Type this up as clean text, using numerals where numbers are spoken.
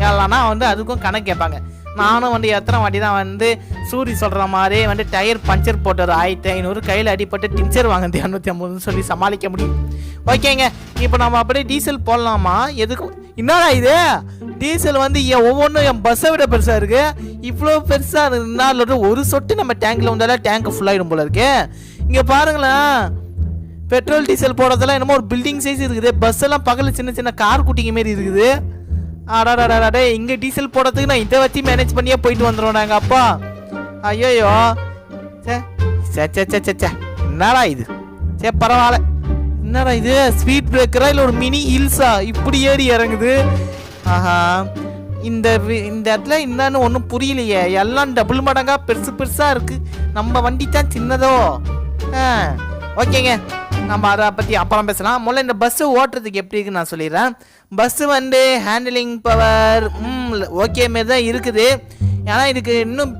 இல்லைனா வந்து அதுக்கும் கணக்கு கேட்பாங்க. நானும் வந்து எத்தனை வாட்டி தான் வந்து சூரி சொல்கிற மாதிரி வந்து டயர் பஞ்சர் போட்டு ஒரு 1500 கையில் அடிப்பட்டு டின்ச்சர் வாங்குது 250 சொல்லி சமாளிக்க முடியும். ஓகேங்க, இப்போ நம்ம அப்படியே டீசல் போடலாமா? எதுக்கும் என்னடா இது டீசல் வந்து ஒவ்வொன்றும் என் பஸ்ஸை விட பெருசாக இருக்குது. இவ்வளோ பெருசாக இருந்தாலும் ஒரு சொட்டு நம்ம டேங்கில் வந்தாலும் டேங்க் ஃபுல்லாகிடும் போல இருக்கு. இங்கே பாருங்களேன், பெட்ரோல் டீசல் போடுறதெல்லாம் என்னமோ ஒரு பில்டிங் சைஸ் இருக்குது. பஸ் எல்லாம் பக்கத்தில் சின்ன சின்ன கார் குட்டிங்க மாரி இருக்குது. அடாடாடே, இங்கே டீசல் போடுறதுக்கு நான் இதை வச்சு மேனேஜ் பண்ணியே போயிட்டு வந்துடுவோம் நாங்கள். அப்பா ஐயோயோ, சே சே சே சே சே சே என்னடா இது? சே பரவாயில்ல. என்னடா இது ஸ்பீட் பிரேக்கரா இல்லை ஒரு மினி ஹில்ஸா இப்படி ஏறி இறங்குது? ஆஹா, இந்த இடத்துல என்னன்னு ஒன்றும் புரியலையே. எல்லாம் டபுள் மடங்கா பெருசு பெருசாக இருக்குது. நம்ம வண்டி தான் சின்னதோ. ஓகேங்க, நம்ம அதை பற்றி அப்புறம் பேசலாம். முதல்ல இந்த பஸ்ஸு ஓட்டுறதுக்கு எப்படி இருக்குன்னு நான் சொல்லிடுறேன். பஸ்ஸு வந்து ஹேண்டிலிங் பவர் ஓகே மாரி தான் இருக்குது. ஏன்னா இதுக்கு இன்னும்